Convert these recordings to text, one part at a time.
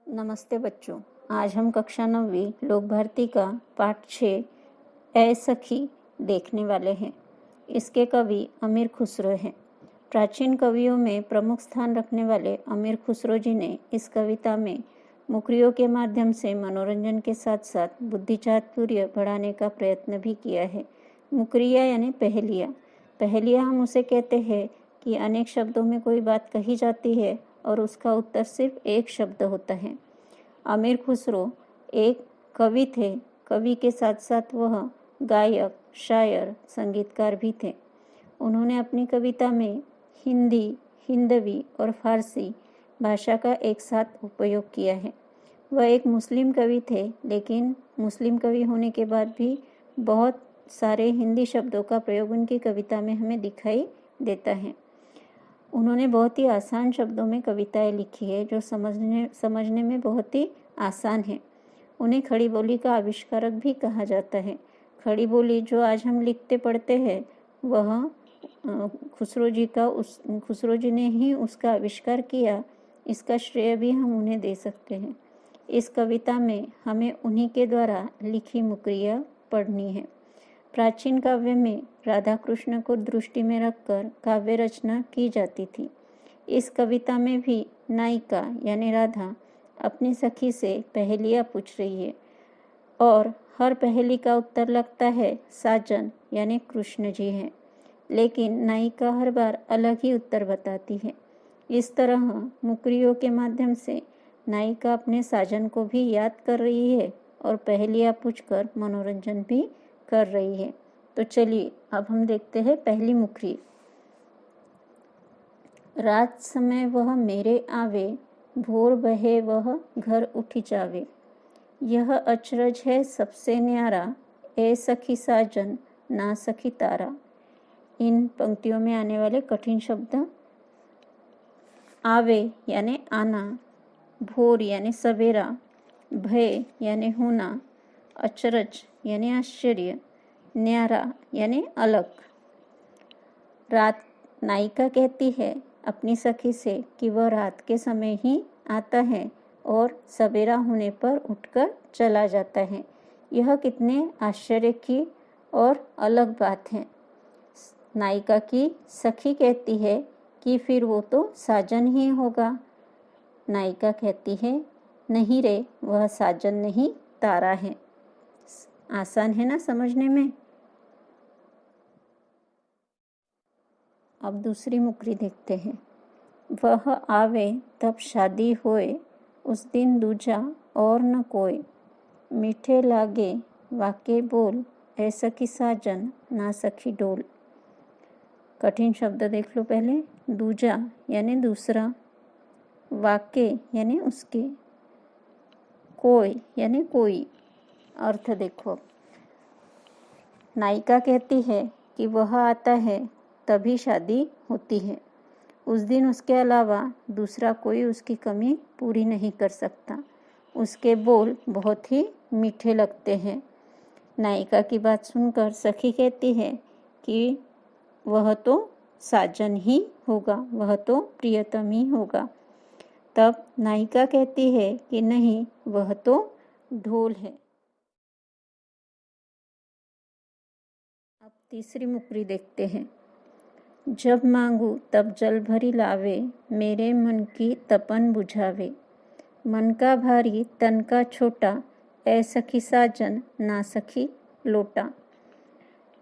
नमस्ते बच्चों। आज हम कक्षा 9वीं लोक भारती का पाठ 6 ए सखी देखने वाले हैं। इसके कवि अमीर खुसरो हैं। प्राचीन कवियों में प्रमुख स्थान रखने वाले अमीर खुसरो जी ने इस कविता में मुखरियों के माध्यम से मनोरंजन के साथ साथ बुद्धि चातुर्य बढ़ाने का प्रयत्न भी किया है। मुखरिया यानी पहेलियाँ। पहेलियाँ हम उसे कहते हैं कि अनेक शब्दों में कोई बात कही जाती है और उसका उत्तर सिर्फ एक शब्द होता है। अमीर खुसरो एक कवि थे। कवि के साथ साथ वह गायक, शायर, संगीतकार भी थे। उन्होंने अपनी कविता में हिंदी, हिंदवी और फारसी भाषा का एक साथ उपयोग किया है। वह एक मुस्लिम कवि थे, लेकिन मुस्लिम कवि होने के बाद भी बहुत सारे हिंदी शब्दों का प्रयोग उनकी कविता में हमें दिखाई देता है। उन्होंने बहुत ही आसान शब्दों में कविताएं लिखी है जो समझने में बहुत ही आसान है। उन्हें खड़ी बोली का आविष्कारक भी कहा जाता है। खड़ी बोली जो आज हम लिखते पढ़ते हैं वह खुसरो जी ने ही उसका आविष्कार किया। इसका श्रेय भी हम उन्हें दे सकते हैं। इस कविता में हमें उन्हीं के द्वारा लिखी मुखरियाँ पढ़नी है। प्राचीन काव्य में राधा कृष्ण को दृष्टि में रखकर काव्य रचना की जाती थी। इस कविता में भी नायिका यानी राधा अपनी सखी से पहेलियाँ पूछ रही है और हर पहेली का उत्तर लगता है साजन यानी कृष्ण जी हैं, लेकिन नायिका हर बार अलग ही उत्तर बताती है। इस तरह मुखरियों के माध्यम से नायिका अपने साजन को भी याद कर रही है और पहेलियाँ पूछकर मनोरंजन भी कर रही है। तो चलिए अब हम देखते हैं पहली मुखरी। रात समय वह मेरे आवे, भोर बहे वह घर उठी जावे। यह अचरज है सबसे न्यारा, ए सखी साजन ना सखी तारा। इन पंक्तियों में आने वाले कठिन शब्द आवे यानी आना, भोर यानी सवेरा, भय यानी होना, अचरज यानी आश्चर्य, न्यारा यानी अलग। रात नायिका कहती है अपनी सखी से कि वह रात के समय ही आता है और सवेरा होने पर उठकर चला जाता है। यह कितने आश्चर्य की और अलग बात है। नायिका की सखी कहती है कि फिर वो तो साजन ही होगा। नायिका कहती है नहीं रे, वह साजन नहीं तारा है। आसान है ना समझने में। अब दूसरी मुखरी देखते हैं। वह आवे तब शादी होए, उस दिन दूजा और न कोई। मीठे लागे वाके बोल, ऐ सखी साजन ना सखी डोल। कठिन शब्द देख लो पहले। दूजा यानी दूसरा, वाके यानी उसके, कोई यानी कोई। अर्थ देखो। नायिका कहती है कि वह आता है तभी शादी होती है। उस दिन उसके अलावा दूसरा कोई उसकी कमी पूरी नहीं कर सकता। उसके बोल बहुत ही मीठे लगते हैं। नायिका की बात सुनकर सखी कहती है कि वह तो साजन ही होगा, वह तो प्रियतम ही होगा। तब नायिका कहती है कि नहीं, वह तो ढोल है। अब तीसरी मुखरी देखते हैं। जब मांगू तब जल भरी लावे, मेरे मन की तपन बुझावे। मन का भारी तन का छोटा, ऐ सखी साजन ना सखी लोटा।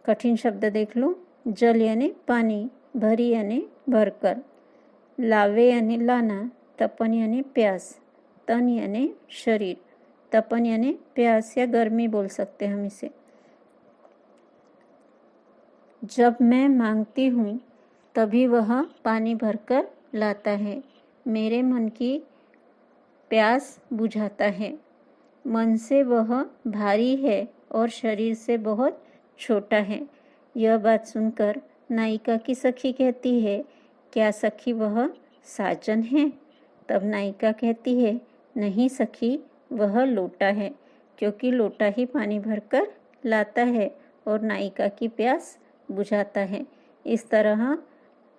कठिन शब्द देख लो। जल यानी पानी, भरी यानी भरकर, लावे यानी लाना, तपन यानी प्यास, तन यानी शरीर। तपन यानी प्यास या गर्मी बोल सकते हैं हम इसे। जब मैं मांगती हूँ तभी वह पानी भरकर लाता है, मेरे मन की प्यास बुझाता है। मन से वह भारी है और शरीर से बहुत छोटा है। यह बात सुनकर नायिका की सखी कहती है, क्या सखी वह साजन है? तब नायिका कहती है, नहीं सखी, वह लोटा है, क्योंकि लोटा ही पानी भरकर लाता है और नायिका की प्यास बुझाता है। इस तरह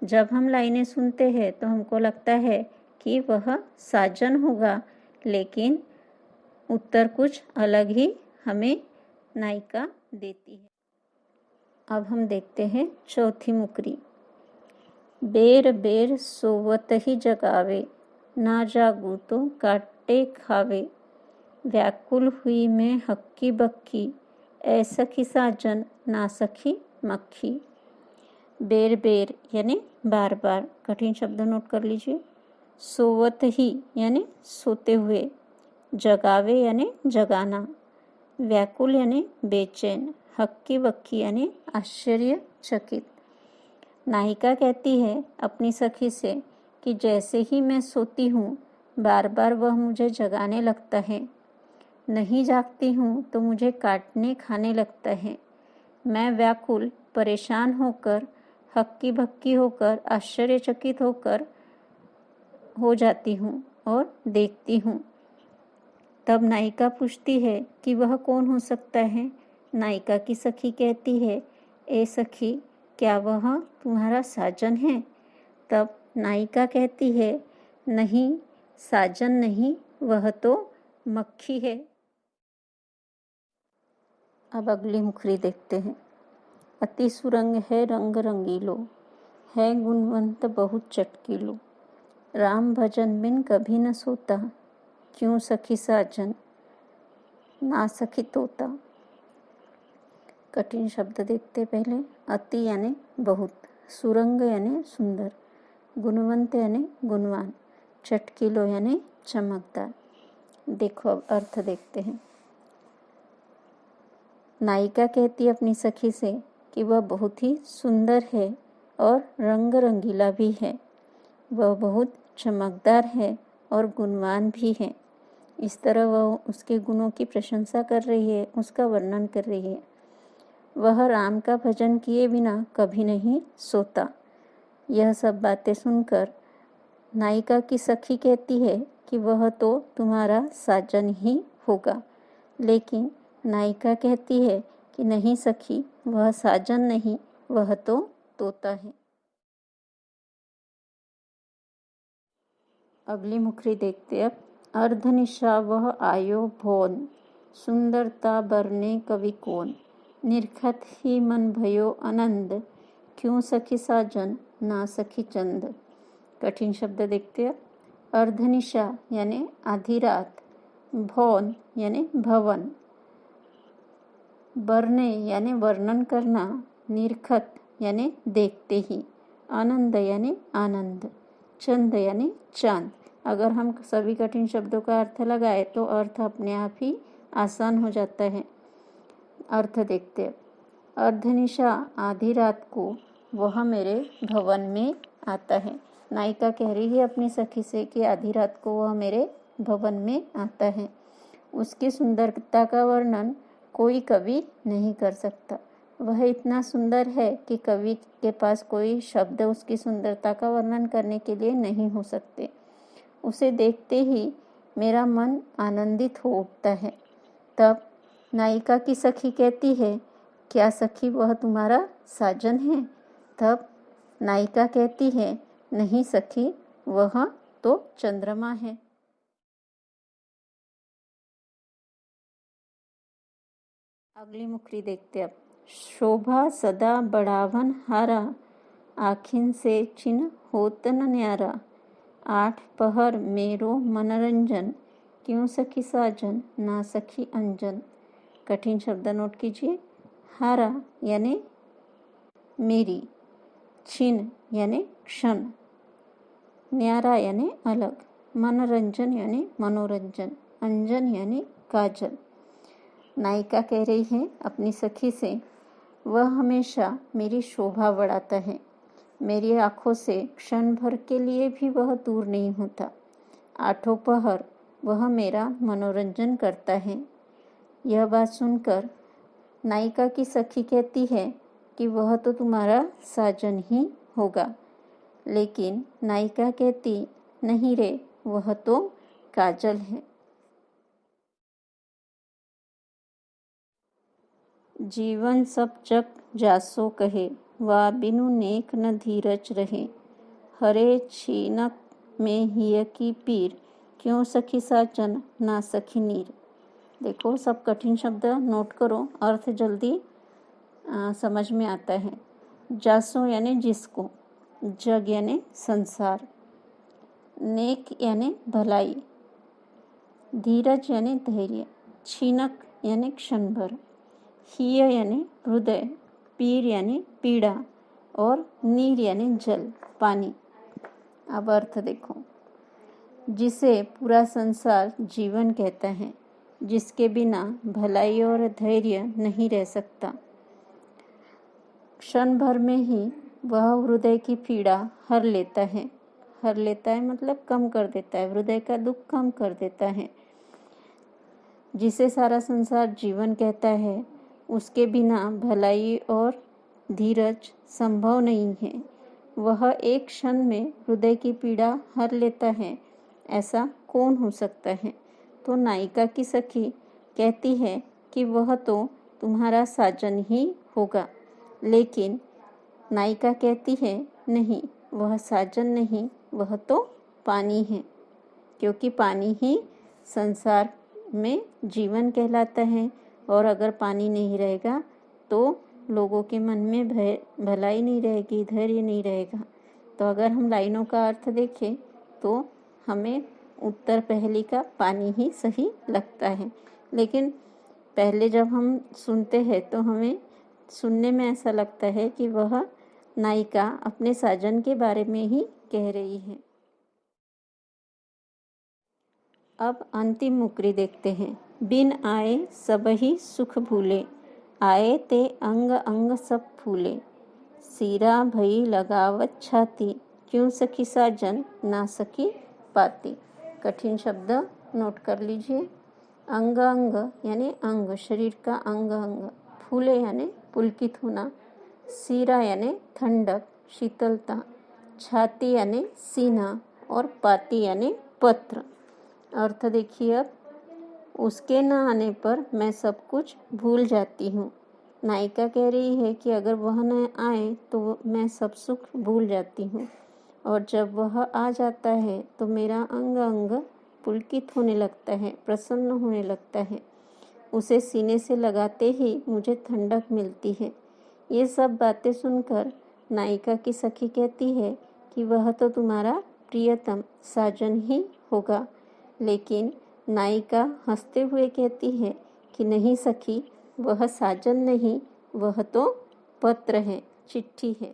जब हम लाइनें सुनते हैं तो हमको लगता है कि वह साजन होगा, लेकिन उत्तर कुछ अलग ही हमें नायिका देती है। अब हम देखते हैं चौथी मुकरी। बेर बेर सोवत ही जगावे, ना जागू तो काटे खावे। व्याकुल हुई मैं हक्की बक्की, ऐ सखी साजन ना सखी मक्खी। बेर बेर यानी बार बार, कठिन शब्द नोट कर लीजिए। सोवत ही यानी सोते हुए, जगावे यानी जगाना, व्याकुल यानी बेचैन, हक्की बक्की यानी आश्चर्यचकित। नायिका कहती है अपनी सखी से कि जैसे ही मैं सोती हूँ बार बार वह मुझे जगाने लगता है, नहीं जागती हूँ तो मुझे काटने खाने लगता है। मैं व्याकुल परेशान होकर, हक्की बक्की होकर, आश्चर्यचकित होकर हो जाती हूँ और देखती हूँ। तब नायिका पूछती है कि वह कौन हो सकता है। नायिका की सखी कहती है, ए सखी, क्या वह तुम्हारा साजन है? तब नायिका कहती है, नहीं, साजन नहीं, वह तो मक्खी है। अब अगली मुखरी देखते हैं। अति सुरंग है रंग रंगीलो, है गुणवंत बहुत चटकीलो। राम भजन बिन कभी न सोता, क्यों सखी साजन ना सखी तोता। कठिन शब्द देखते पहले। अति यानी बहुत, सुरंग यानी सुंदर, गुणवंत यानी गुणवान, चटकीलो यानी चमकदार। देखो अब अर्थ देखते हैं। नायिका कहती है अपनी सखी से कि वह बहुत ही सुंदर है और रंग रंगीला भी है, वह बहुत चमकदार है और गुणवान भी है। इस तरह वह उसके गुणों की प्रशंसा कर रही है, उसका वर्णन कर रही है। वह राम का भजन किए बिना कभी नहीं सोता। यह सब बातें सुनकर नायिका की सखी कहती है कि वह तो तुम्हारा साजन ही होगा, लेकिन नायिका कहती है कि नहीं सखी, वह साजन नहीं, वह तो तोता है। अगली मुखरी देखते अब। अर्धनिशा वह आयो भोन, सुंदरता बरने कवि कौन। निरखत ही मन भयो आनंद, क्यों सखी साजन ना सखी चंद। कठिन शब्द देखते हैं। अर्धनिशा यानी आधी रात, भौन यानी भवन, बरने यानी वर्णन करना, निरखत यानी देखते ही, आनंद यानी आनंद, चंद यानी चांद। अगर हम सभी कठिन शब्दों का अर्थ लगाए तो अर्थ अपने आप ही आसान हो जाता है। अर्थ देखते हैं। अर्धनिशा आधी रात को वह मेरे भवन में आता है। नायिका कह रही है अपनी सखी से कि आधी रात को वह मेरे भवन में आता है। उसकी सुंदरता का वर्णन कोई कवि नहीं कर सकता। वह इतना सुंदर है कि कवि के पास कोई शब्द उसकी सुंदरता का वर्णन करने के लिए नहीं हो सकते। उसे देखते ही मेरा मन आनंदित हो उठता है। तब नायिका की सखी कहती है, क्या सखी वह तुम्हारा साजन है? तब नायिका कहती है, नहीं सखी, वह तो चंद्रमा है। अगली मुखरी देखते अब। शोभा सदा बढ़ावन हारा, आखिन से चिन्ह होत न न्यारा। आठ पहर मेरो मनोरंजन, क्यों सखी साजन ना सखी अंजन। कठिन शब्द नोट कीजिए। हारा यानी मेरी, छिन यानी क्षण, न्यारा यानी अलग, मनोरंजन यानी मनोरंजन, अंजन यानी काजल। नायिका कह रही है अपनी सखी से, वह हमेशा मेरी शोभा बढ़ाता है, मेरी आँखों से क्षण भर के लिए भी वह दूर नहीं होता। आठों पहर वह मेरा मनोरंजन करता है। यह बात सुनकर नायिका की सखी कहती है कि वह तो तुम्हारा साजन ही होगा, लेकिन नायिका कहती, नहीं रे, वह तो काजल है। जीवन सब जग जासो कहे, वा बिनु नेक न धीरज रहे। हरे छीनक में हिय की पीर, क्यों सखी साजन ना सखी नीर। देखो सब कठिन शब्द नोट करो, अर्थ जल्दी समझ में आता है। जासो यानी जिसको, जग यानी संसार, नेक यानी भलाई, धीरज यानी धैर्य, छीनक यानी क्षण भर, हिय यानी हृदय, पीर यानी पीड़ा और नीर यानी जल पानी। अब अर्थ देखो। जिसे पूरा संसार जीवन कहता है, जिसके बिना भलाई और धैर्य नहीं रह सकता, क्षण भर में ही वह हृदय की पीड़ा हर लेता है। हर लेता है मतलब कम कर देता है, हृदय का दुख कम कर देता है। जिसे सारा संसार जीवन कहता है, उसके बिना भलाई और धीरज संभव नहीं है। वह एक क्षण में हृदय की पीड़ा हर लेता है, ऐसा कौन हो सकता है। तो नायिका की सखी कहती है कि वह तो तुम्हारा साजन ही होगा, लेकिन नायिका कहती है नहीं, वह साजन नहीं, वह तो पानी है, क्योंकि पानी ही संसार में जीवन कहलाता है। और अगर पानी नहीं रहेगा तो लोगों के मन में भलाई नहीं रहेगी, धैर्य नहीं रहेगा। तो अगर हम लाइनों का अर्थ देखें तो हमें उत्तर पहली का पानी ही सही लगता है। लेकिन पहले जब हम सुनते हैं तो हमें सुनने में ऐसा लगता है कि वह नायिका अपने साजन के बारे में ही कह रही है। अब अंतिम मुकरी देखते हैं। बिन आए सबही सुख भूले, आए ते अंग अंग सब फूले, सीरा भई लगावत छाती, क्यों सखी साजन ना सखी पाती। कठिन शब्द नोट कर लीजिए। अंग अंग यानी अंग, शरीर का अंग अंग, फूले यानी पुलकित होना, सीरा यानी ठंडक शीतलता, छाती यानी सीना और पाती यानी पत्र। अर्थ देखिए अब। उसके न आने पर मैं सब कुछ भूल जाती हूँ। नायिका कह रही है कि अगर वह न आए तो मैं सब सुख भूल जाती हूँ, और जब वह आ जाता है तो मेरा अंग अंग पुलकित होने लगता है, प्रसन्न होने लगता है। उसे सीने से लगाते ही मुझे ठंडक मिलती है। ये सब बातें सुनकर नायिका की सखी कहती है कि वह तो तुम्हारा प्रियतम साजन ही होगा, लेकिन नायिका हंसते हुए कहती है कि नहीं सखी, वह साजन नहीं, वह तो पत्र है, चिट्ठी है।